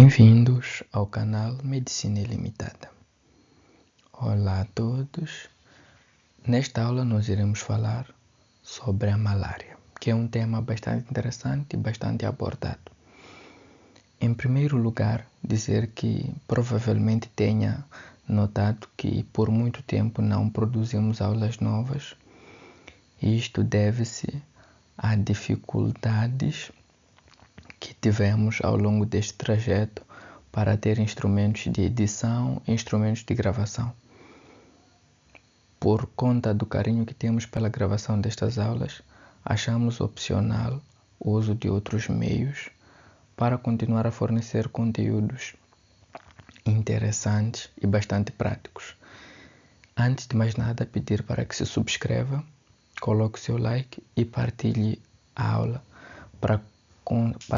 Bem-vindos ao canal Medicina Ilimitada. Olá a todos. Nesta aula nós iremos falar sobre a malária, que é um tema bastante interessante e bastante abordado. Em primeiro lugar, dizer que provavelmente tenha notado que por muito tempo não produzimos aulas novas. Isto deve-se a dificuldades que tivemos ao longo deste trajeto para ter instrumentos de edição e instrumentos de gravação. Por conta do carinho que temos pela gravação destas aulas, achamos opcional o uso de outros meios para continuar a fornecer conteúdos interessantes e bastante práticos. Antes de mais nada, pedir para que se subscreva, coloque seu like e partilhe a aula para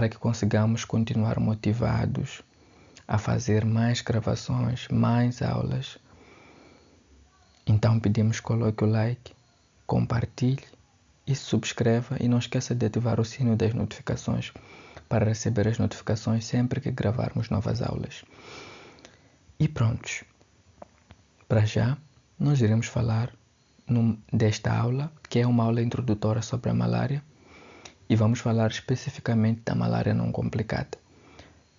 que consigamos continuar motivados a fazer mais gravações, mais aulas. Então pedimos que coloque o like, compartilhe e subscreva e não esqueça de ativar o sino das notificações para receber as notificações sempre que gravarmos novas aulas. E prontos, para já nós iremos falar desta aula, que é uma aula introdutória sobre a malária, e vamos falar especificamente da malária não complicada.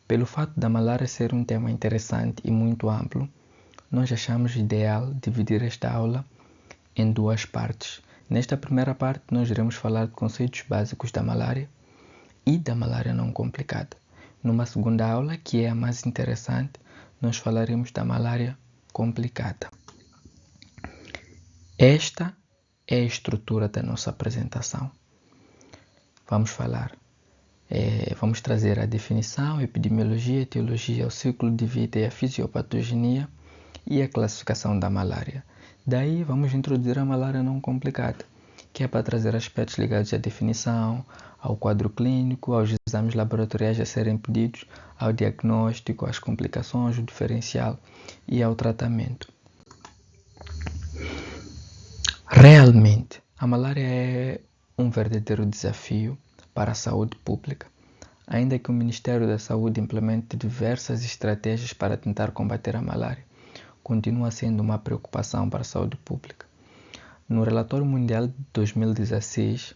Pelo fato da malária ser um tema interessante e muito amplo, nós achamos ideal dividir esta aula em duas partes. Nesta primeira parte, nós iremos falar de conceitos básicos da malária e da malária não complicada. Numa segunda aula, que é a mais interessante, nós falaremos da malária complicada. Esta é a estrutura da nossa apresentação. Vamos trazer a definição, a epidemiologia, a etiologia, o ciclo de vida e a fisiopatogenia e a classificação da malária. Daí vamos introduzir a malária não complicada, que é para trazer aspectos ligados à definição, ao quadro clínico, aos exames laboratoriais a serem pedidos, ao diagnóstico, às complicações, o diferencial e ao tratamento. Realmente, a malária é um verdadeiro desafio para a saúde pública, ainda que o Ministério da Saúde implemente diversas estratégias para tentar combater a malária, continua sendo uma preocupação para a saúde pública. No relatório mundial de 2016,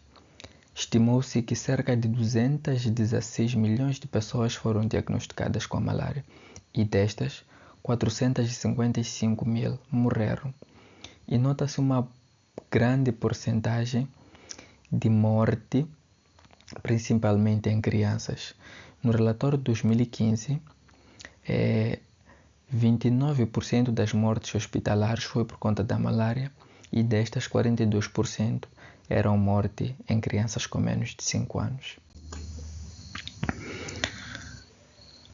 estimou-se que cerca de 216 milhões de pessoas foram diagnosticadas com a malária e destas, 455 mil morreram. E nota-se uma grande porcentagem de morte, principalmente em crianças. No relatório de 2015, 29% das mortes hospitalares foi por conta da malária e destas 42% eram morte em crianças com menos de 5 anos.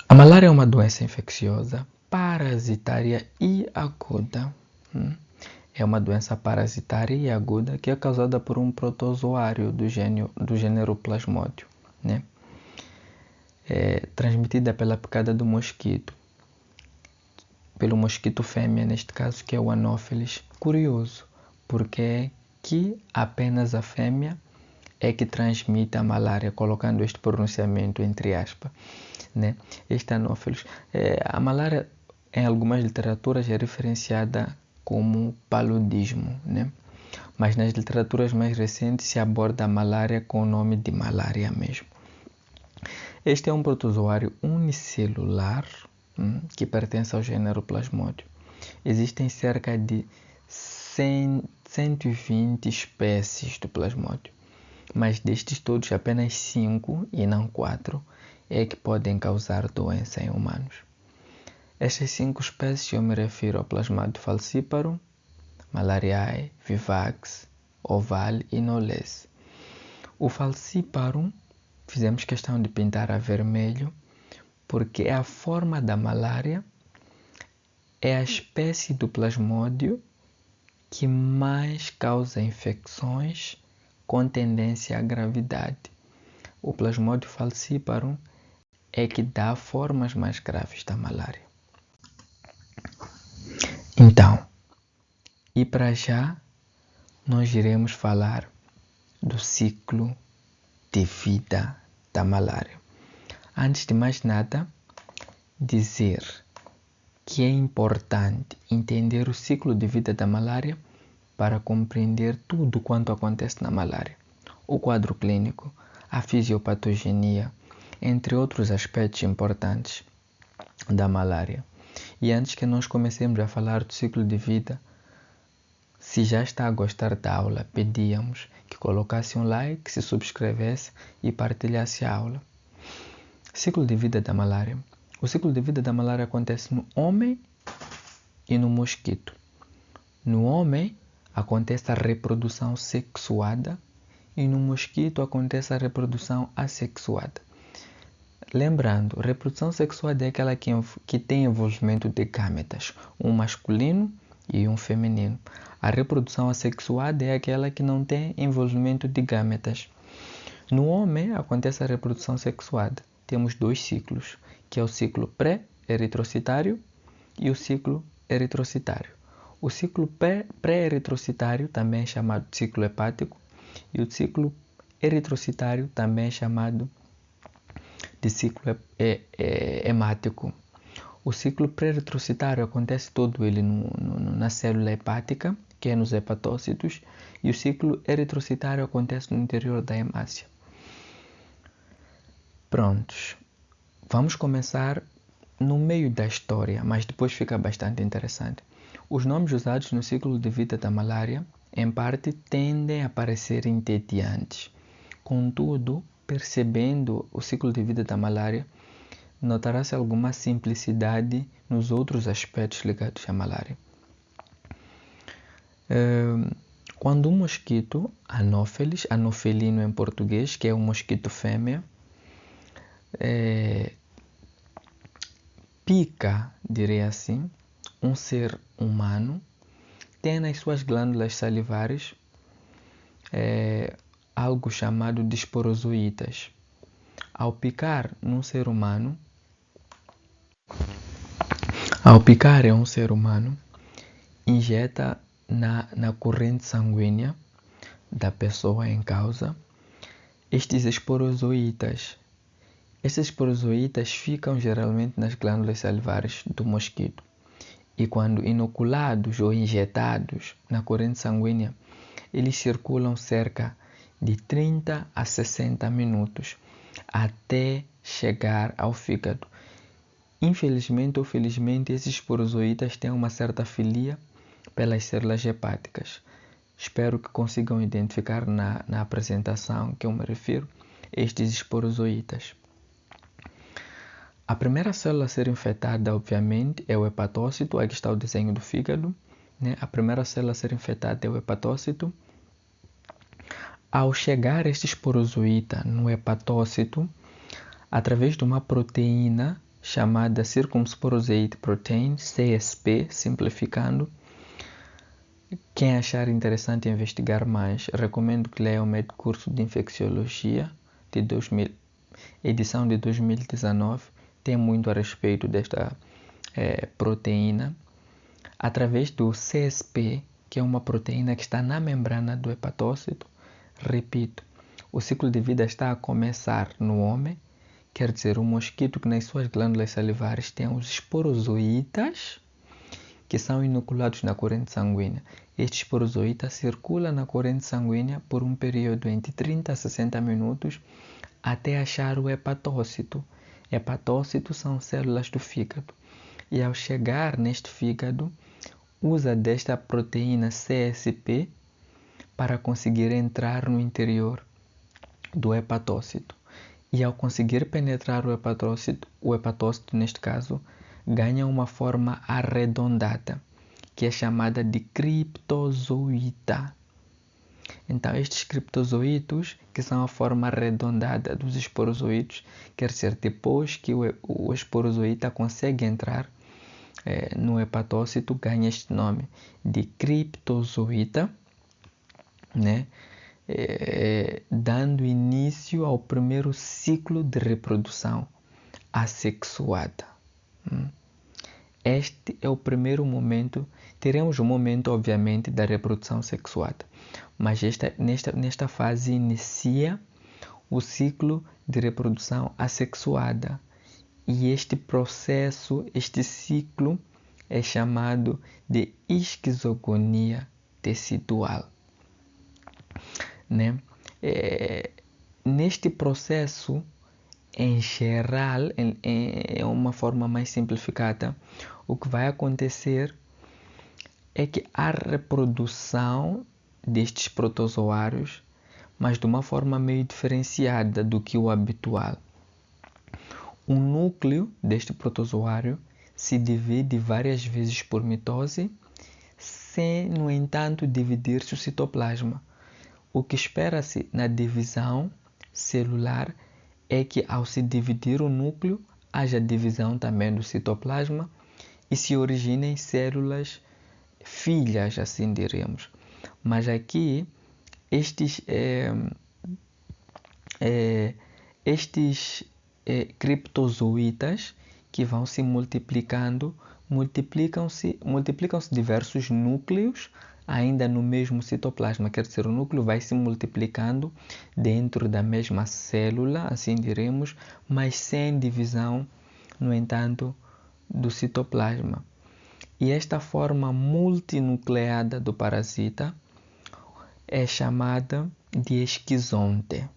A malária é uma doença infecciosa, parasitária e aguda. É uma doença parasitária e aguda que é causada por um protozoário do gênero Plasmodium, transmitida pela picada do mosquito, pelo mosquito fêmea, neste caso, que é o Anopheles. Curioso, porque é que apenas a fêmea é que transmite a malária, colocando este pronunciamento entre aspas, Este Anopheles. A malária, em algumas literaturas, é referenciada como paludismo, Mas nas literaturas mais recentes se aborda a malária com o nome de malária mesmo. Este é um protozoário unicelular que pertence ao gênero Plasmodium. Existem cerca de 120 espécies do Plasmodium, mas destes todos apenas 5 e não 4 é que podem causar doença em humanos. Estas 5 espécies eu me refiro ao Plasmodium falciparum, malariae, vivax, ovale e knowles. O falciparum fizemos questão de pintar a vermelho porque é a forma da malária, é a espécie do Plasmodium que mais causa infecções com tendência à gravidade. O Plasmodium falciparum é que dá formas mais graves da malária. Então, e para já, nós iremos falar do ciclo de vida da malária. Antes de mais nada, dizer que é importante entender o ciclo de vida da malária para compreender tudo quanto acontece na malária, o quadro clínico, a fisiopatogenia, entre outros aspectos importantes da malária. E antes que nós comecemos a falar do ciclo de vida, se já está a gostar da aula, pedíamos que colocasse um like, se subscrevesse e partilhasse a aula. Ciclo de vida da malária. O ciclo de vida da malária acontece no homem e no mosquito. No homem acontece a reprodução sexuada e no mosquito acontece a reprodução assexuada. Lembrando, reprodução sexuada é aquela que tem envolvimento de gametas, um masculino e um feminino. A reprodução assexuada é aquela que não tem envolvimento de gametas. No homem acontece a reprodução sexuada. Temos 2 ciclos, que é o ciclo pré-eritrocitário e o ciclo eritrocitário. O ciclo pré-eritrocitário também é chamado de ciclo hepático e o ciclo eritrocitário também é chamado de ciclo hemático. O ciclo pré-eritrocitário acontece todo ele na célula hepática, que é nos hepatócitos, e o ciclo eritrocitário acontece no interior da hemácia. Prontos. Vamos começar no meio da história, mas depois fica bastante interessante. Os nomes usados no ciclo de vida da malária, em parte, tendem a parecer entediantes. Contudo, percebendo o ciclo de vida da malária, notará-se alguma simplicidade nos outros aspectos ligados à malária. Quando um mosquito, Anopheles, anofelino em português, que é um mosquito fêmea, pica, direi assim, um ser humano, tem nas suas glândulas salivares algo chamado de esporozoítas. Ao picar um ser humano, injeta na corrente sanguínea da pessoa em causa estes esporozoítas. Esses esporozoítas ficam geralmente nas glândulas salivares do mosquito e quando inoculados ou injetados na corrente sanguínea, eles circulam cerca de 30 a 60 minutos até chegar ao fígado. Infelizmente ou felizmente, esses esporozoítas têm uma certa filia pelas células hepáticas. Espero que consigam identificar na apresentação que eu me refiro estes esporozoítas. A primeira célula a ser infectada, obviamente, é o hepatócito. Aqui está o desenho do fígado, né? A primeira célula a ser infectada é o hepatócito. Ao chegar este esporozoíta no hepatócito, através de uma proteína chamada Circumsporozoite Protein, CSP, simplificando, quem achar interessante investigar mais, recomendo que leia o meu curso de infecciologia de edição de 2019. Tem muito a respeito desta proteína. Através do CSP, que é uma proteína que está na membrana do hepatócito, repito, o ciclo de vida está a começar no homem, quer dizer, o mosquito que nas suas glândulas salivares tem os esporozoítas, que são inoculados na corrente sanguínea. Este esporozoíta circula na corrente sanguínea por um período entre 30 a 60 minutos até achar o hepatócito. Hepatócitos são células do fígado. E ao chegar neste fígado, usa desta proteína CSP para conseguir entrar no interior do hepatócito. E ao conseguir penetrar o hepatócito neste caso, ganha uma forma arredondada, que é chamada de criptozoíta. Então, estes criptozoítos, que são a forma arredondada dos esporozoítos, quer dizer, depois que o esporozoíta consegue entrar no hepatócito, ganha este nome de criptozoíta, né? Dando início ao primeiro ciclo de reprodução assexuada. Este é o primeiro momento. Teremos um momento, obviamente, da reprodução sexuada, mas nesta fase inicia o ciclo de reprodução assexuada E este processo, este ciclo, é chamado de esquizogonia tecidual, né? Neste processo, em geral, em uma forma mais simplificada, o que vai acontecer é que a reprodução destes protozoários, mas de uma forma meio diferenciada do que o habitual. O núcleo deste protozoário se divide várias vezes por mitose, sem, no entanto, dividir-se o citoplasma. O que espera-se na divisão celular é que, ao se dividir o núcleo, haja divisão também do citoplasma e se originem células filhas, assim diremos. Mas aqui, estes criptozoítas que vão se multiplicando, multiplicam-se diversos núcleos ainda no mesmo citoplasma, quer dizer, o núcleo vai se multiplicando dentro da mesma célula, assim diremos, mas sem divisão, no entanto, do citoplasma. E esta forma multinucleada do parasita é chamada de esquizonte.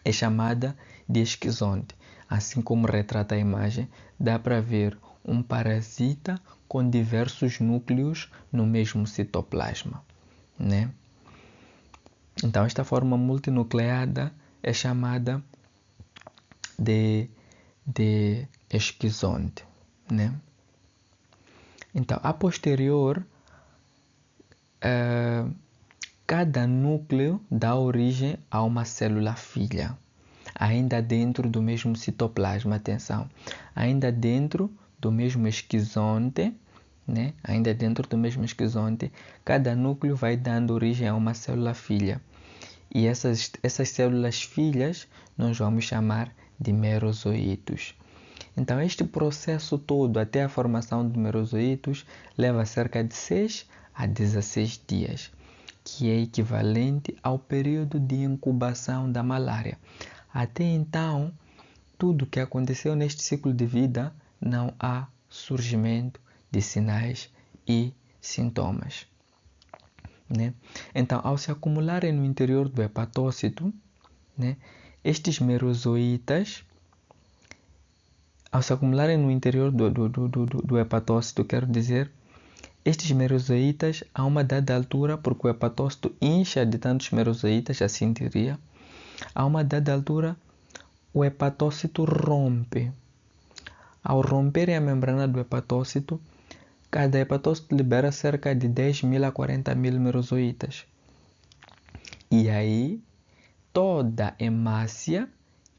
É chamada de esquizonte. Assim como retrata a imagem, dá para ver um parasita com diversos núcleos no mesmo citoplasma, né? Então, esta forma multinucleada é chamada de esquizonte, né? Então, a posterior, cada núcleo dá origem a uma célula filha, ainda dentro do mesmo citoplasma, atenção, ainda dentro do mesmo esquizonte, né? Ainda dentro do mesmo esquizonte, cada núcleo vai dando origem a uma célula filha. E essas células filhas nós vamos chamar de merozoítos. Então, este processo todo, até a formação de merozoítos, leva cerca de 6 a 16 dias, que é equivalente ao período de incubação da malária. Até então, tudo o que aconteceu neste ciclo de vida, não há surgimento de sinais e sintomas, né? Então, ao se acumularem no interior do hepatócito, né, estes merozoítas, ao se acumularem no interior do hepatócito, quero dizer, estes merozoítas, a uma dada altura, porque o hepatócito incha de tantos merozoítas, assim diria, a uma dada altura, o hepatócito rompe. Ao romperem a membrana do hepatócito, cada hepatócito libera cerca de 10.000 a 40.000 merozoítas. E aí, toda hemácia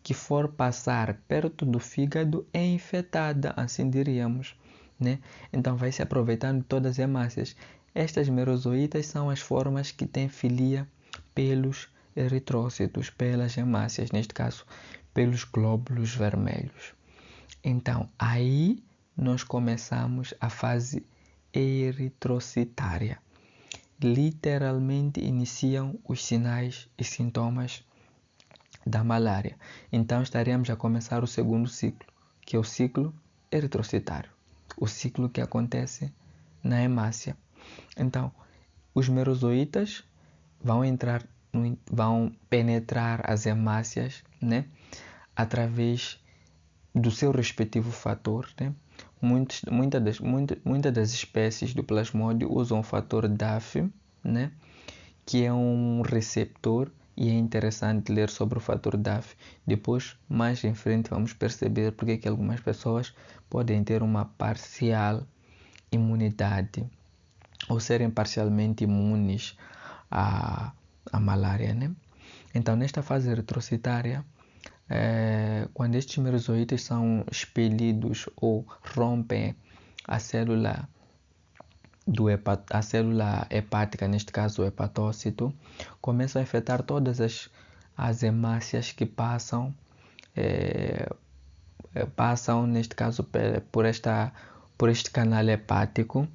que for passar perto do fígado é infectada, assim diríamos, né? Então vai se aproveitando de todas as hemácias. Estas merozoítas são as formas que têm filia pelos eritrócitos, pelas hemácias, neste caso, pelos glóbulos vermelhos. Então, aí nós começamos a fase eritrocitária. Literalmente iniciam os sinais e sintomas da malária. Então estaremos a começar o segundo ciclo, que é o ciclo eritrocitário, o ciclo que acontece na hemácia. Então, os merozoítas vão penetrar as hemácias, né, através do seu respectivo fator, né? Muitas das espécies do plasmódio usam o fator DAF, né, que é um receptor. E é interessante ler sobre o fator DAF. Depois, mais em frente, vamos perceber porque que algumas pessoas podem ter uma parcial imunidade ou serem parcialmente imunes à malária, né? Então, nesta fase eritrocitária, quando estes merozoítas são expelidos ou rompem a célula a célula hepática, neste caso o hepatócito, começa a afetar todas as hemácias que passam, neste caso, por este canal hepático,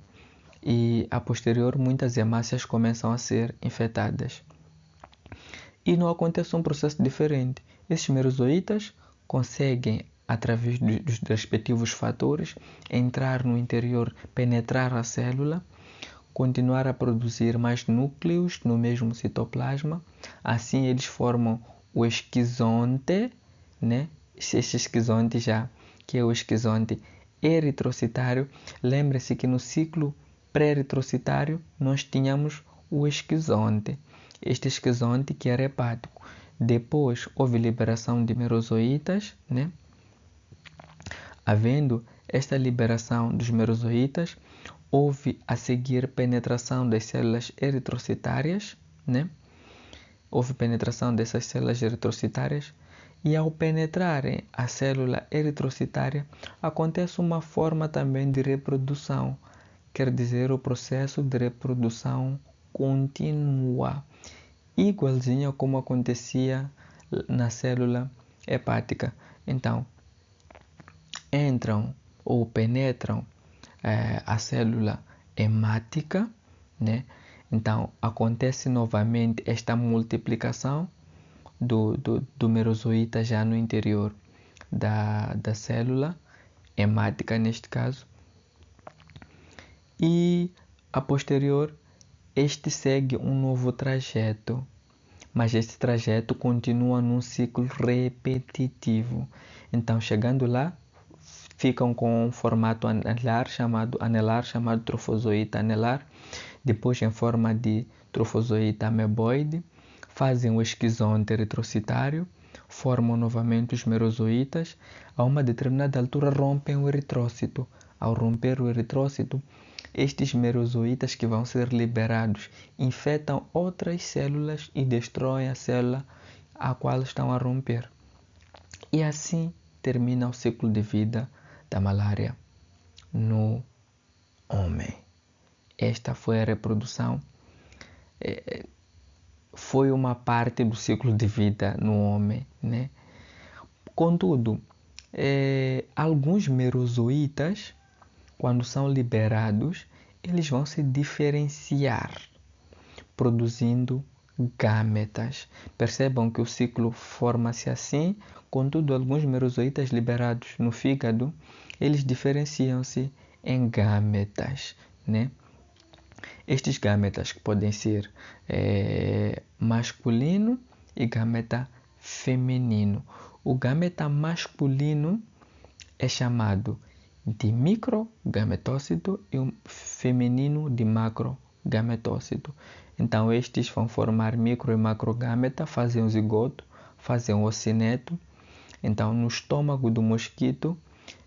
e a posterior muitas hemácias começam a ser infectadas. E não acontece um processo diferente. Esses merozoítas conseguem através dos respectivos fatores, entrar no interior, penetrar a célula, continuar a produzir mais núcleos no mesmo citoplasma. Assim eles formam o esquizonte, né? Este esquizonte que é o esquizonte eritrocitário. Lembre-se que no ciclo pré-eritrocitário nós tínhamos o esquizonte. Este esquizonte que era hepático. Depois houve liberação de merozoítas, né? Havendo esta liberação dos merozoítas, houve a seguir penetração das células eritrocitárias, né? Houve penetração dessas células eritrocitárias e ao penetrarem a célula eritrocitária acontece uma forma também de reprodução, quer dizer, o processo de reprodução contínua, igualzinho como acontecia na célula hepática. Então, entram ou penetram a célula hemática, né? Então, acontece novamente esta multiplicação do merozoíta já no interior da célula hemática, neste caso. E, a posterior, este segue um novo trajeto, mas este trajeto continua num ciclo repetitivo. Então, chegando lá, ficam com um formato anelar chamado trofozoíta anelar, depois em forma de trofozoíta ameboide, fazem o esquizonte eritrocitário, formam novamente os merozoítas, a uma determinada altura rompem o eritrócito. Ao romper o eritrócito, estes merozoítas que vão ser liberados infectam outras células e destroem a célula a qual estão a romper. E assim termina o ciclo de vida da malária no homem. Esta foi a reprodução, foi uma parte do ciclo de vida no homem, né? Contudo, alguns merozoítas, quando são liberados, eles vão se diferenciar, produzindo gâmetas. Percebam que o ciclo forma-se assim, contudo, alguns merozoítas liberados no fígado, eles diferenciam-se em gâmetas, né? Estes gâmetas que podem ser masculino e gâmeta feminino. O gâmeta masculino é chamado de microgametócito e o feminino de macrogametócito. Então, estes vão formar micro e macrogâmeta, fazem o zigoto, fazem o ocineto. Então, no estômago do mosquito,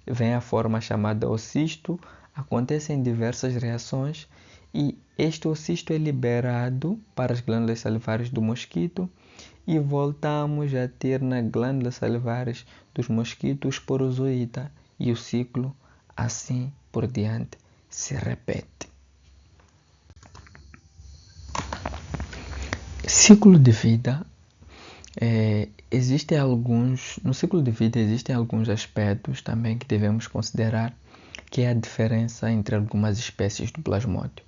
vem a forma chamada ocisto, acontecem diversas reações e este ocisto é liberado para as glândulas salivares do mosquito e voltamos a ter nas glândulas salivares dos mosquitos porozoíta e o ciclo assim por diante se repete. Ciclo de vida. No ciclo de vida existem alguns aspectos também que devemos considerar, que é a diferença entre algumas espécies do plasmódio.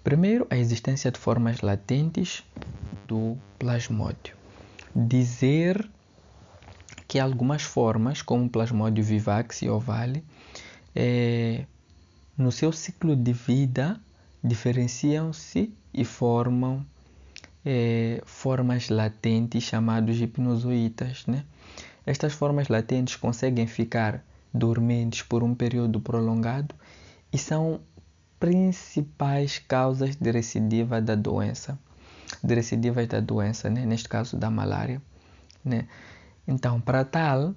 Primeiro, a existência de formas latentes do plasmódio. Dizer que algumas formas, como o plasmódio vivax e ovale, no seu ciclo de vida diferenciam-se e formam formas latentes chamadas hipnozoítas, né? Estas formas latentes conseguem ficar dormentes por um período prolongado e são principais causas de recidivas da doença, né? Neste caso da malária, né? Então, para tal,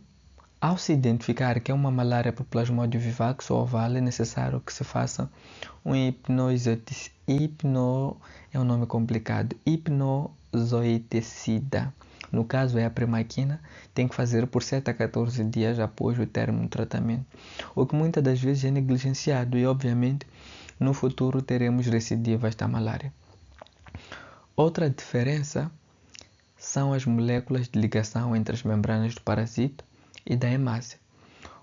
ao se identificar que é uma malária por plasmódio vivax ou ovale, é necessário que se faça um hipnozoiticida. No caso é a primaquina, tem que fazer por 7 a 14 dias após o término do tratamento, o que muitas das vezes é negligenciado e, obviamente, no futuro teremos recidivas da malária. Outra diferença são as moléculas de ligação entre as membranas do parasito e da hemácia.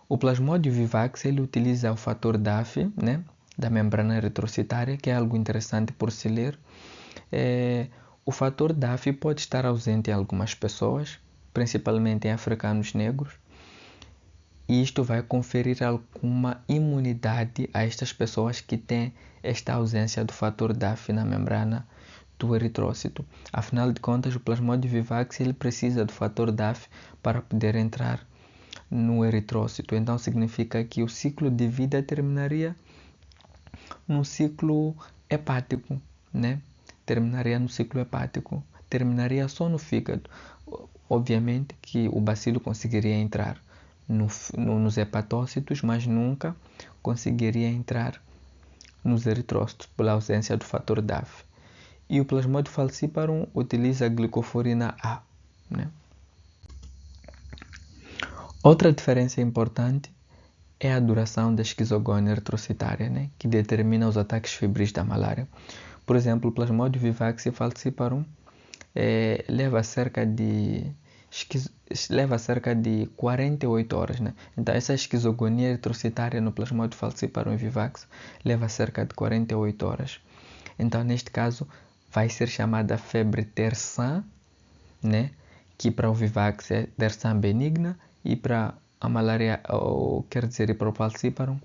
O plasmódio vivax ele utiliza o fator DAF, né, da membrana eritrocitária, que é algo interessante por se ler. O fator DAF pode estar ausente em algumas pessoas, principalmente em africanos negros. E isto vai conferir alguma imunidade a estas pessoas que têm esta ausência do fator DAF na membrana do eritrócito. Afinal de contas, o Plasmodium vivax ele precisa do fator DAF para poder entrar no eritrócito. Então significa que o ciclo de vida terminaria no ciclo hepático, né? Terminaria no ciclo hepático, terminaria só no fígado. Obviamente que o bacilo conseguiria entrar nos hepatócitos, mas nunca conseguiria entrar nos eritrócitos, pela ausência do fator DAF. E o Plasmodium falciparum utiliza a glicoforina A, né? Outra diferença importante é a duração da esquizogônia eritrocitária, né? Que determina os ataques febris da malária. Por exemplo, o Plasmodium vivax falciparum leva cerca de 48 horas, né? Então, essa esquizogonia eritrocitária no Plasmodium falciparum vivax leva cerca de 48 horas. Então, neste caso, vai ser chamada febre terçã, né? Que para o vivax é terçã benigna e para a malária, ou quer dizer, e para o falciparum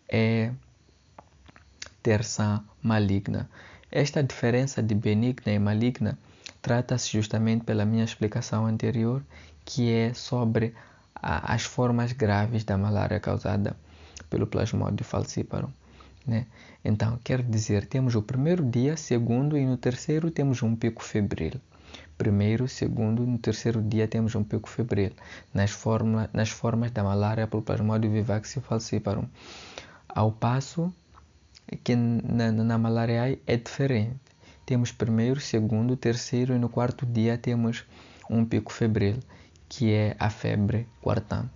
é terçã maligna. Esta diferença de benigna e maligna trata-se justamente pela minha explicação anterior, que é sobre as formas graves da malária causada pelo Plasmodium falciparum, né? Então, quer dizer, temos o primeiro dia, segundo e no terceiro temos um pico febril. Primeiro, segundo e no terceiro dia temos um pico febril nas formas da malária pelo Plasmodium vivax falciparum. Ao passo que na malária A é diferente. Temos primeiro, segundo, terceiro e no quarto dia temos um pico febril, que é a febre quartã.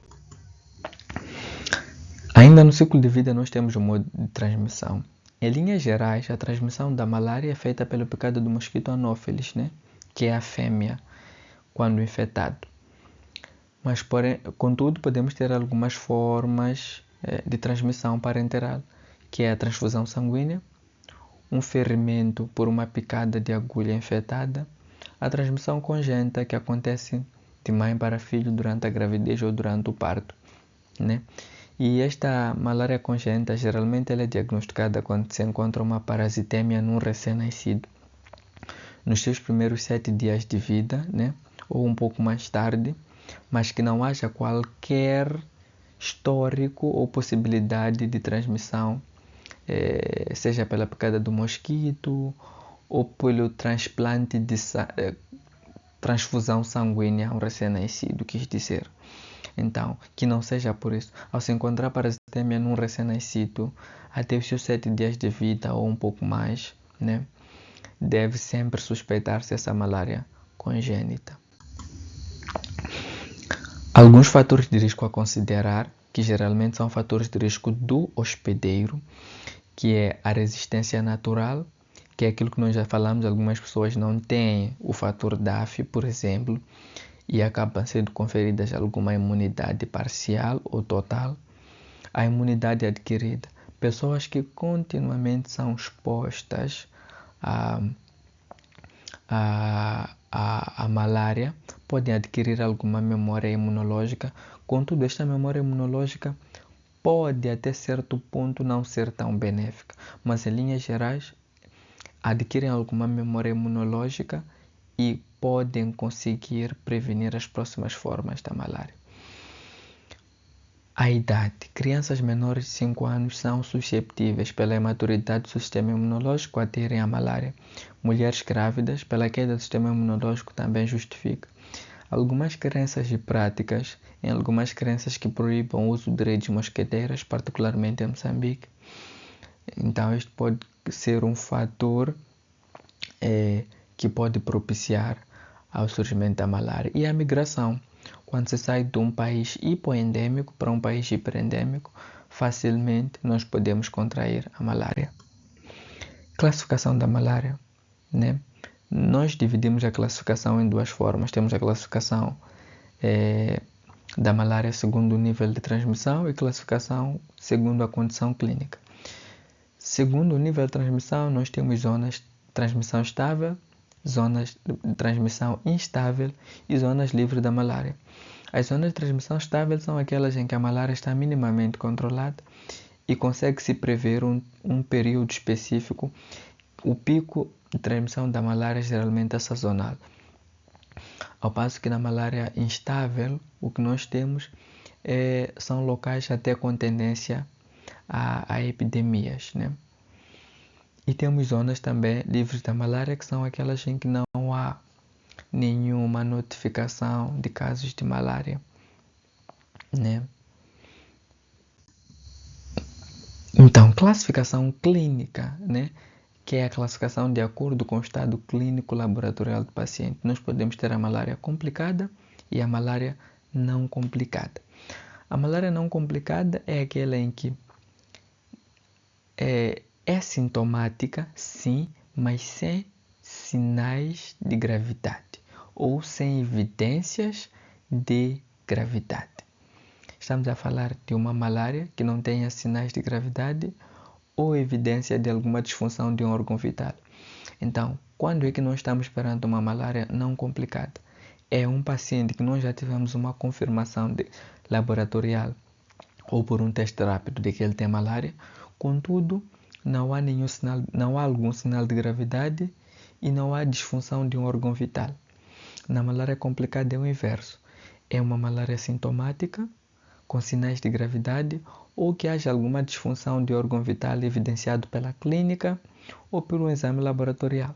Ainda no ciclo de vida nós temos o modo de transmissão. Em linhas gerais, a transmissão da malária é feita pelo picado do mosquito Anopheles, né? Que é a fêmea, quando infectado. Mas, contudo, podemos ter algumas formas de transmissão parenteral, que é a transfusão sanguínea, um ferimento por uma picada de agulha infectada, a transmissão congênita, que acontece de mãe para filho durante a gravidez ou durante o parto, né? E esta malária congênita, geralmente ela é diagnosticada quando se encontra uma parasitemia num recém-nascido, nos seus primeiros 7 dias de vida, né? Ou um pouco mais tarde, mas que não haja qualquer histórico ou possibilidade de transmissão, seja pela picada do mosquito ou pelo transplante de transfusão sanguínea a um recém-nascido, quis dizer. Então, que não seja por isso. Ao se encontrar parasitemia num recém-nascido, até os seus 7 dias de vida ou um pouco mais, né? Deve sempre suspeitar-se essa malária congênita. Alguns fatores de risco a considerar, que geralmente são fatores de risco do hospedeiro, que é a resistência natural, que é aquilo que nós já falamos, algumas pessoas não têm o fator DAF, por exemplo, e acabam sendo conferidas alguma imunidade parcial ou total. A imunidade adquirida, pessoas que continuamente são expostas a malária podem adquirir alguma memória imunológica, contudo esta memória imunológica pode até certo ponto não ser tão benéfica, mas em linhas gerais adquirem alguma memória imunológica e podem conseguir prevenir as próximas formas da malária. A idade. Crianças menores de 5 anos são susceptíveis pela imaturidade do sistema imunológico a terem a malária. Mulheres grávidas, pela queda do sistema imunológico, também justifica. Algumas crenças e práticas, em algumas crenças que proíbam o uso de redes mosqueteiras, particularmente em Moçambique. Então, isto pode ser um fator que pode propiciar ao surgimento da malária. E a migração. Quando se sai de um país hipoendêmico para um país hiperendêmico, facilmente nós podemos contrair a malária. Classificação da malária, né? Nós dividimos a classificação em duas formas. Temos a classificação da malária segundo o nível de transmissão e classificação segundo a condição clínica. Segundo o nível de transmissão, nós temos zonas de transmissão estável, zonas de transmissão instável e zonas livres da malária. As zonas de transmissão estável são aquelas em que a malária está minimamente controlada e consegue-se prever um período específico. O pico de transmissão da malária geralmente é sazonal. Ao passo que na malária instável, o que nós temos são locais até com tendência a epidemias, né? E temos zonas também livres da malária, que são aquelas em que não há nenhuma notificação de casos de malária, né? Então, classificação clínica, né? Que é a classificação de acordo com o estado clínico laboratorial do paciente. Nós podemos ter a malária complicada e a malária não complicada. A malária não complicada é aquela em que é sintomática, sim, mas sem sinais de gravidade ou sem evidências de gravidade. Estamos a falar de uma malária que não tenha sinais de gravidade ou evidência de alguma disfunção de um órgão vital. Então, quando é que nós estamos perante uma malária não complicada? É um paciente que nós já tivemos uma confirmação laboratorial ou por um teste rápido de que ele tem malária, contudo, não há algum sinal de gravidade e não há disfunção de um órgão vital. Na malária complicada é o inverso. É uma malária sintomática, com sinais de gravidade, ou que haja alguma disfunção de órgão vital evidenciado pela clínica ou por um exame laboratorial.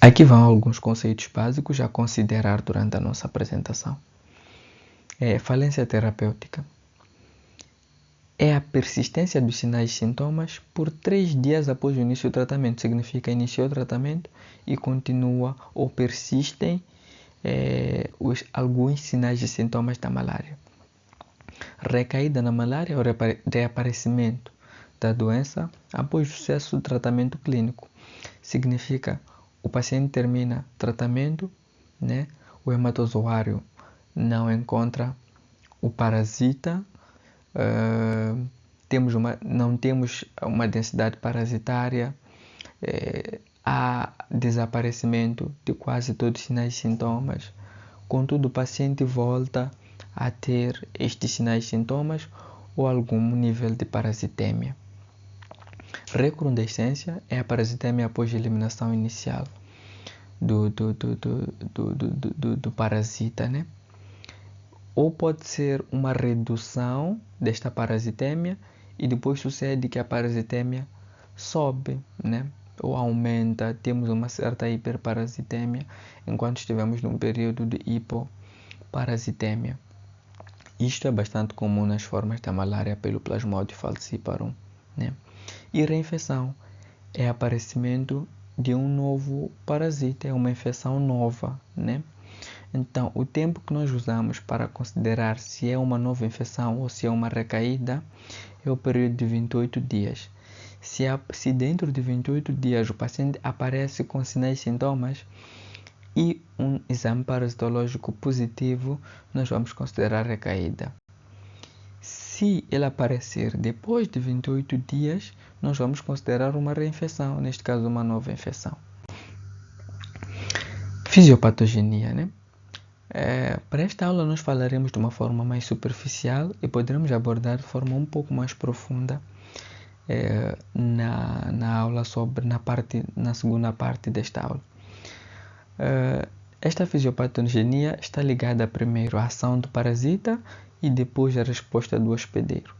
Aqui vão alguns conceitos básicos a considerar durante a nossa apresentação. Falência terapêutica. É a persistência dos sinais e sintomas por 3 dias após o início do tratamento. Significa iniciou o tratamento e continua ou persistem alguns sinais e sintomas da malária. Recaída na malária é o reaparecimento da doença após o sucesso do tratamento clínico. Significa o paciente termina tratamento, né? O hematozoário não encontra o parasita, não temos uma densidade parasitária, há desaparecimento de quase todos os sinais e sintomas. Contudo, o paciente volta a ter estes sinais e sintomas ou algum nível de parasitemia. Recrudescência é a parasitemia após a eliminação inicial do parasita, né? Ou pode ser uma redução desta parasitemia e depois sucede que a parasitemia sobe, né? Ou aumenta, temos uma certa hiperparasitemia enquanto estivemos num período de hipoparasitemia. Isto é bastante comum nas formas da malária pelo Plasmodium falciparum, né? E reinfecção é aparecimento de um novo parasita, é uma infecção nova, né? Então, o tempo que nós usamos para considerar se é uma nova infecção ou se é uma recaída é o período de 28 dias. Se dentro de 28 dias o paciente aparece com sinais e sintomas e um exame parasitológico positivo, nós vamos considerar recaída. Se ele aparecer depois de 28 dias, nós vamos considerar uma reinfecção, neste caso uma nova infecção. Fisiopatogenia, né? Para esta aula nós falaremos de uma forma mais superficial e poderemos abordar de forma um pouco mais profunda na aula na segunda parte desta aula. Esta fisiopatogenia está ligada primeiro à ação do parasita e depois à resposta do hospedeiro.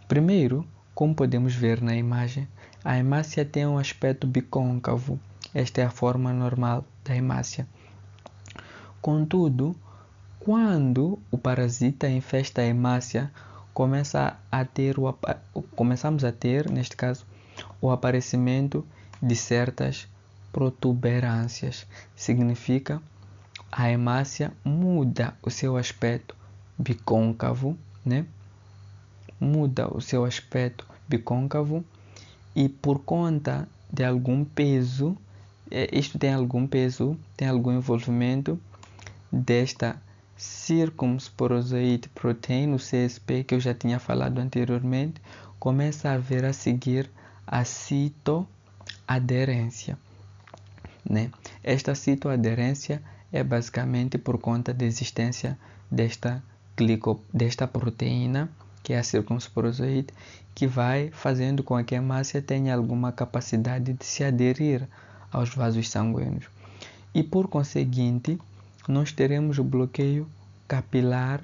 Primeiro, como podemos ver na imagem, a hemácia tem um aspecto bicôncavo. Esta é a forma normal da hemácia. Contudo, quando o parasita infesta a hemácia, começamos a ter, neste caso, o aparecimento de certas protuberâncias. Significa a hemácia muda o seu aspecto bicôncavo, né? Muda o seu aspecto bicôncavo e por conta de algum peso, isto tem algum peso, tem algum envolvimento desta circumsporozoite protein, o CSP, que eu já tinha falado anteriormente, começa a haver a seguir a citoaderência, né? Esta citoaderência é basicamente por conta da existência desta proteína, que é a circunsporozoide, que vai fazendo com que a hemácia tenha alguma capacidade de se aderir aos vasos sanguíneos. E por conseguinte, nós teremos o bloqueio capilar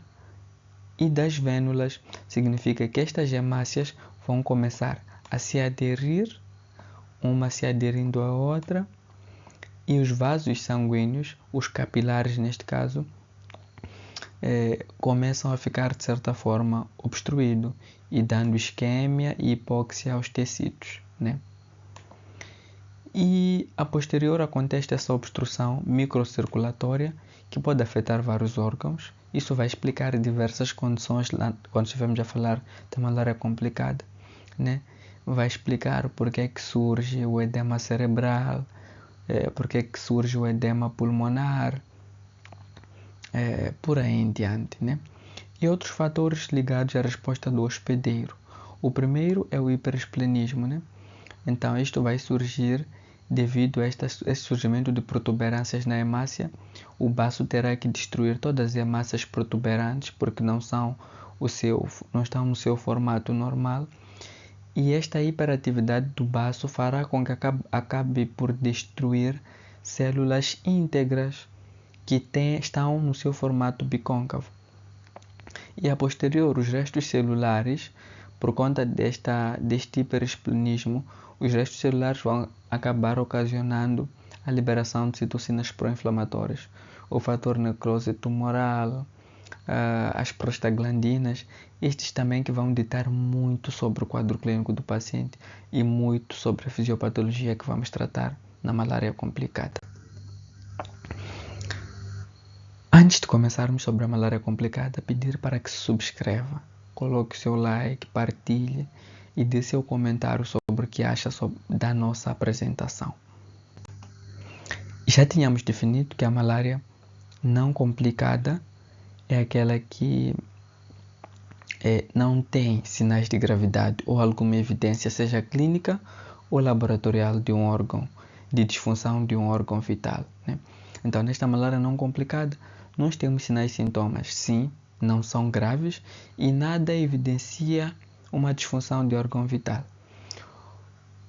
e das vênulas. Significa que estas hemácias vão começar a se aderir, uma se aderindo à outra, e os vasos sanguíneos, os capilares neste caso, começam a ficar de certa forma obstruídos e dando isquemia e hipóxia aos tecidos, né? E a posterior acontece essa obstrução microcirculatória que pode afetar vários órgãos. Isso vai explicar diversas condições lá, quando estivermos a falar de malária complicada, né? Vai explicar porque é que surge o edema cerebral, porque é que surge o edema pulmonar, por aí em diante, né? E outros fatores ligados à resposta do hospedeiro. O primeiro é o hiperesplenismo, né? Então, isto vai surgir devido a esse surgimento de protuberâncias na hemácia. O baço terá que destruir todas as hemácias protuberantes, porque não estão no seu formato normal. E esta hiperatividade do baço fará com que acabe por destruir células íntegras que estão no seu formato bicôncavo. E a posterior, os restos celulares, por conta deste hiperesplenismo, os restos celulares vão acabar ocasionando a liberação de citocinas pró-inflamatórias, o fator necrose tumoral, as prostaglandinas, estes também que vão ditar muito sobre o quadro clínico do paciente e muito sobre a fisiopatologia que vamos tratar na malária complicada. Antes de começarmos sobre a malária complicada, pedir para que se subscreva, coloque o seu like, partilhe e dê seu comentário sobre o que acha da nossa apresentação. Já tínhamos definido que a malária não complicada é aquela que não tem sinais de gravidade ou alguma evidência, seja clínica ou laboratorial, de disfunção de um órgão vital, né? Então, nesta malária não complicada, nós temos sinais e sintomas, sim, não são graves e nada evidencia uma disfunção de órgão vital.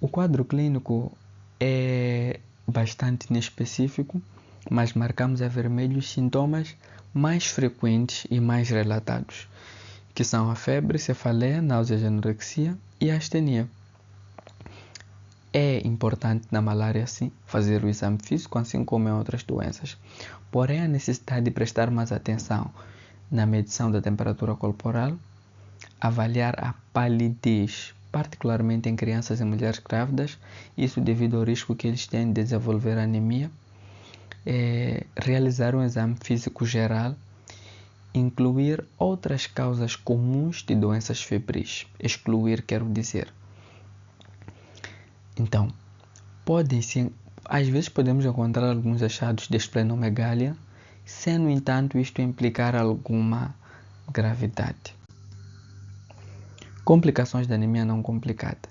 O quadro clínico é bastante inespecífico, mas marcamos a vermelho os sintomas mais frequentes e mais relatados, que são a febre, cefaleia, náuseas, anorexia e astenia. É importante na malária, sim, fazer o exame físico, assim como em outras doenças. Porém, a necessidade de prestar mais atenção na medição da temperatura corporal, avaliar a palidez, particularmente em crianças e mulheres grávidas, isso devido ao risco que eles têm de desenvolver anemia, realizar um exame físico geral, incluir outras causas comuns de doenças febris, excluir, quero dizer. Então, às vezes podemos encontrar alguns achados de esplenomegalia, sem, no entanto, isto implicar alguma gravidade. Complicações da anemia não complicada,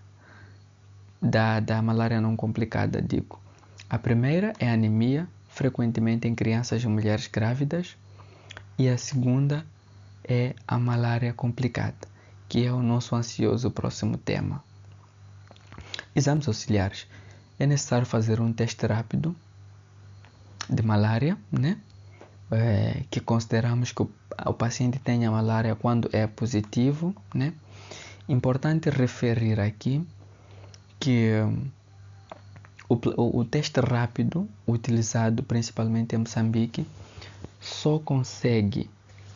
da malária não complicada, digo. A primeira é a anemia, frequentemente em crianças e mulheres grávidas, e a segunda é a malária complicada, que é o nosso ansioso próximo tema. Exames auxiliares. É necessário fazer um teste rápido de malária, né? Que consideramos que o paciente tenha malária quando é positivo, né? Importante referir aqui que o teste rápido, utilizado principalmente em Moçambique, só consegue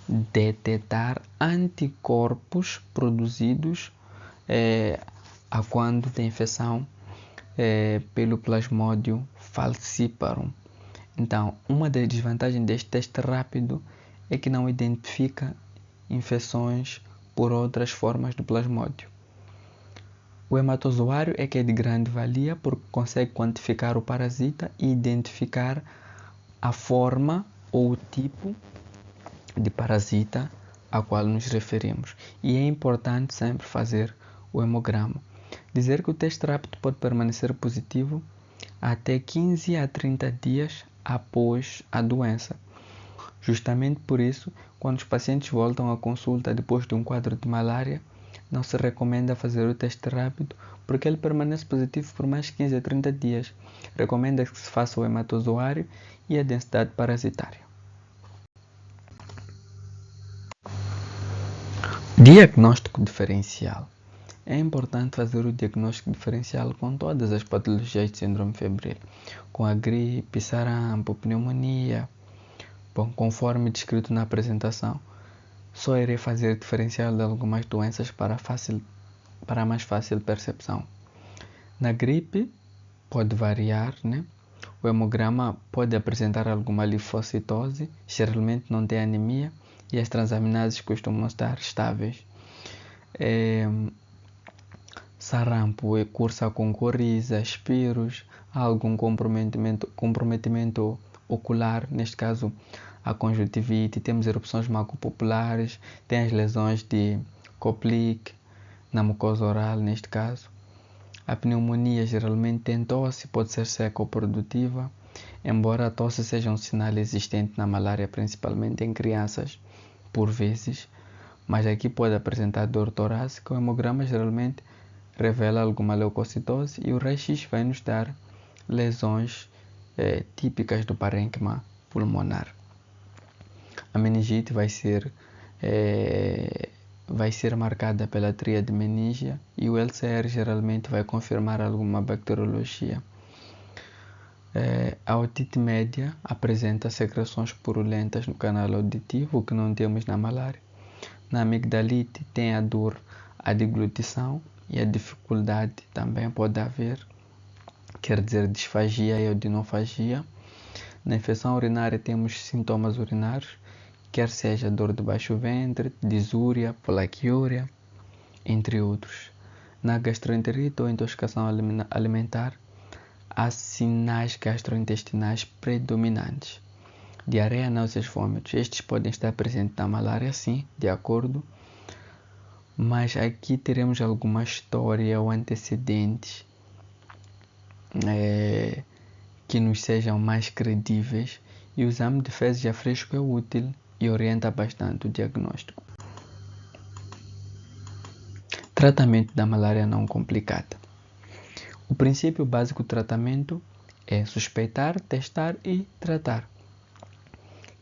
detectar anticorpos produzidos a quando da infecção pelo Plasmodium falciparum. Então, uma das desvantagens deste teste rápido é que não identifica infecções por outras formas do Plasmodium. O hematozoário é que é de grande valia porque consegue quantificar o parasita e identificar a forma ou o tipo de parasita a qual nos referimos. E é importante sempre fazer o hemograma. Dizer que o teste rápido pode permanecer positivo até 15 a 30 dias após a doença. Justamente por isso, quando os pacientes voltam à consulta depois de um quadro de malária, não se recomenda fazer o teste rápido, porque ele permanece positivo por mais 15 a 30 dias. Recomenda que se faça o hematozoário e a densidade parasitária. Diagnóstico diferencial. É importante fazer o diagnóstico diferencial com todas as patologias de síndrome febril, com a gripe, sarampo, pneumonia. Bom, conforme descrito na apresentação, só irei fazer diferencial de algumas doenças para mais fácil percepção. Na gripe, pode variar, né? O hemograma pode apresentar alguma linfocitose, geralmente não tem anemia, e as transaminases costumam estar estáveis. Sarampo cursa com coriza, espiros, há algum comprometimento ocular, neste caso a conjuntivite, temos erupções macopopulares, tem as lesões de Koplik na mucosa oral, neste caso. A pneumonia geralmente tem tosse, pode ser seca ou produtiva, embora a tosse seja um sinal existente na malária, principalmente em crianças, por vezes, mas aqui pode apresentar dor torácica. O hemograma geralmente revela alguma leucocitose e o raio-x vai nos dar lesões típicas do parênquima pulmonar. A meningite vai ser marcada pela tríade meníngea e o LCR geralmente vai confirmar alguma bacteriologia. A otite média apresenta secreções purulentas no canal auditivo, o que não temos na malária. Na amigdalite tem a dor, a deglutição e a dificuldade também pode haver, quer dizer disfagia e odinofagia. Na infecção urinária temos sintomas urinários, quer seja dor de baixo ventre, disúria, plaquiúria, entre outros. Na gastroenterite ou intoxicação alimentar, há sinais gastrointestinais predominantes. Diarreia, náuseas, vômitos. Estes podem estar presentes na malária, sim, de acordo. Mas aqui teremos alguma história ou antecedentes que nos sejam mais credíveis, e o exame de fezes a fresco é útil e orienta bastante o diagnóstico. Tratamento da malária não complicada. O princípio básico do tratamento é suspeitar, testar e tratar.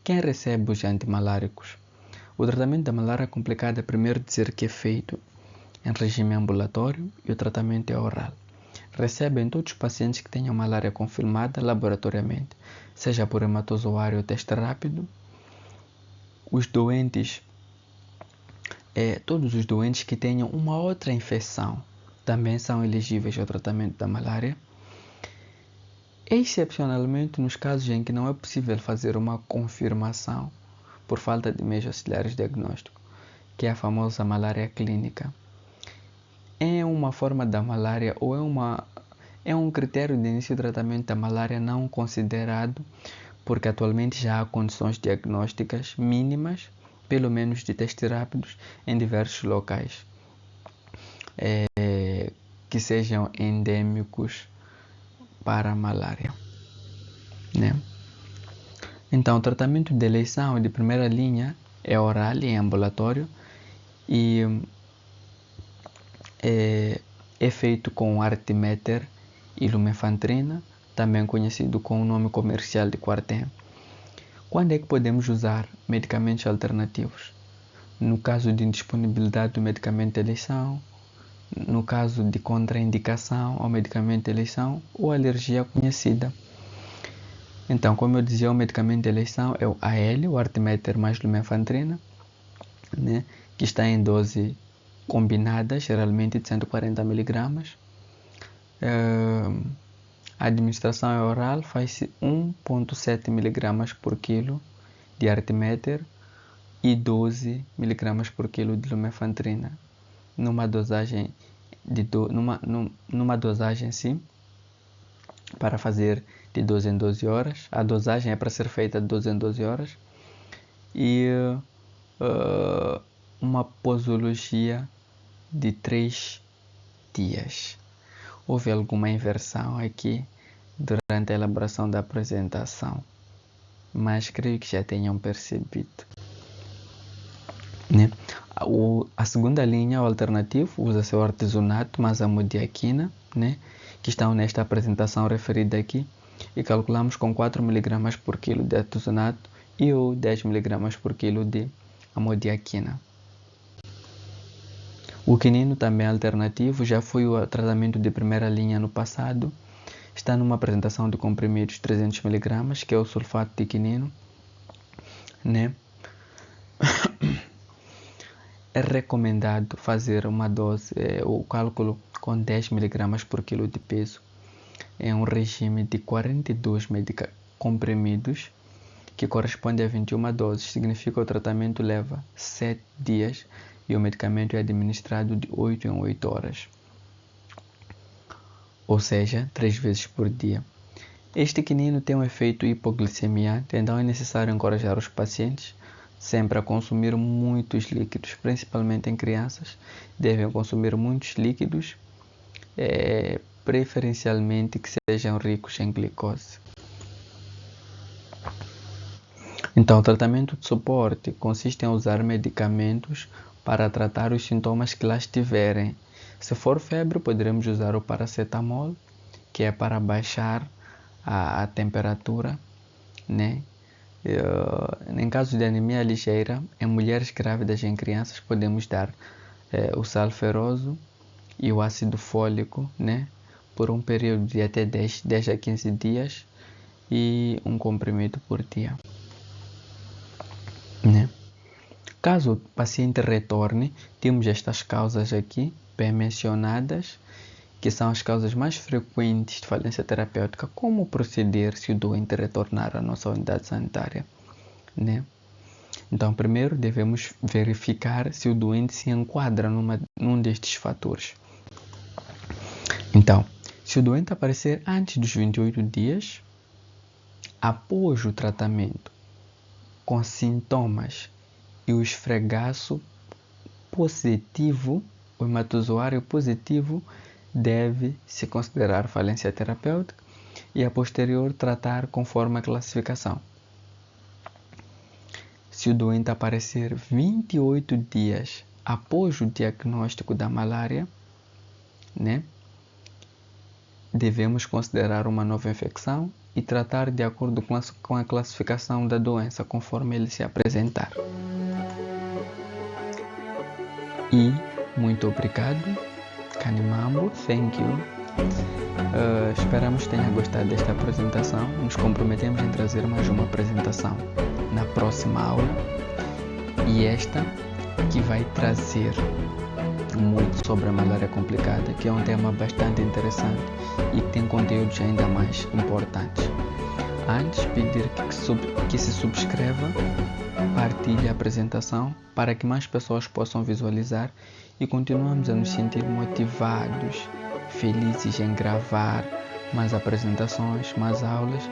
Quem recebe os antimaláricos? O tratamento da malária complicada é primeiro dizer que é feito em regime ambulatório e o tratamento é oral. Recebem todos os pacientes que tenham malária confirmada laboratoriamente, seja por hematozoário ou teste rápido. Todos os doentes que tenham uma outra infecção também são elegíveis ao tratamento da malária. Excepcionalmente, nos casos em que não é possível fazer uma confirmação por falta de meios auxiliares de diagnóstico, que é a famosa malária clínica, é uma forma da malária ou é um critério de início do tratamento da malária não considerado, porque atualmente já há condições diagnósticas mínimas, pelo menos de testes rápidos, em diversos locais que sejam endêmicos para a malária, né? Então, o tratamento de eleição de primeira linha é oral e ambulatório e é feito com artiméter e lumefantrina, também conhecido com o nome comercial de Quartem. Quando é que podemos usar medicamentos alternativos? No caso de indisponibilidade do medicamento de eleição, no caso de contraindicação ao medicamento de eleição ou alergia conhecida. Então, como eu dizia, o medicamento de eleição é o AL, o artiméter mais lumefantrina, né, que está em dose combinada, geralmente de 140 mg. A administração é oral, faz-se 1,7 mg por quilo de artiméter e 12 mg por quilo de lumefantrina, numa dosagem sim, para fazer de 12 em 12 horas. A dosagem é para ser feita de 12 em 12 horas e uma posologia de 3 dias. Houve alguma inversão aqui durante a elaboração da apresentação. mas creio que já tenham percebido, né? A segunda linha, o alternativo, usa-se o artesanato, mas a modiaquina, né? Que estão nesta apresentação referida aqui, e calculamos com 4 mg por quilo de artesanato e ou 10 mg por quilo de amodiaquina. O quinino também é alternativo, já foi o tratamento de primeira linha no passado, está numa apresentação de comprimidos 300 mg, que é o sulfato de quinino, né? É recomendado fazer uma dose, o cálculo com 10 mg por quilo de peso, em um regime de 42 comprimidos, que corresponde a 21 doses. Significa que o tratamento leva 7 dias e o medicamento é administrado de 8 em 8 horas, ou seja, 3 vezes por dia. Este quinino tem um efeito hipoglicemiante, então é necessário encorajar os pacientes sempre a consumir muitos líquidos, principalmente em crianças. Devem consumir muitos líquidos, preferencialmente que sejam ricos em glicose. Então, o tratamento de suporte consiste em usar medicamentos para tratar os sintomas que lá estiverem. Se for febre, poderemos usar o paracetamol, que é para baixar a temperatura, né? Em caso de anemia ligeira, em mulheres grávidas e em crianças, podemos dar o sal ferroso e o ácido fólico, né? Por um período de até 10 a 15 dias e um comprimido por dia, né? Caso o paciente retorne, temos estas causas aqui, bem mencionadas, que são as causas mais frequentes de falência terapêutica. Como proceder se o doente retornar à nossa unidade sanitária, né? Então, primeiro devemos verificar se o doente se enquadra num destes fatores. Então, se o doente aparecer antes dos 28 dias, após o tratamento, com sintomas e o esfregaço positivo, o hematozoário positivo, deve se considerar falência terapêutica e a posterior tratar conforme a classificação. Se o doente aparecer 28 dias após o diagnóstico da malária, né, devemos considerar uma nova infecção e tratar de acordo com a classificação da doença, conforme ele se apresentar. E muito obrigado, Kanimambo, thank you. Esperamos que tenha gostado desta apresentação. Nos comprometemos em trazer mais uma apresentação na próxima aula, e esta que vai trazer muito sobre a malária complicada, que é um tema bastante interessante e que tem conteúdos ainda mais importantes. Antes, pedir que se subscreva, partilhe a apresentação para que mais pessoas possam visualizar e continuamos a nos sentir motivados, felizes em gravar mais apresentações, mais aulas,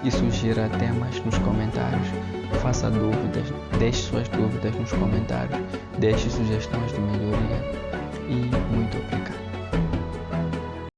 e sugira temas nos comentários. Faça dúvidas, deixe suas dúvidas nos comentários, deixe sugestões de melhoria e muito obrigado.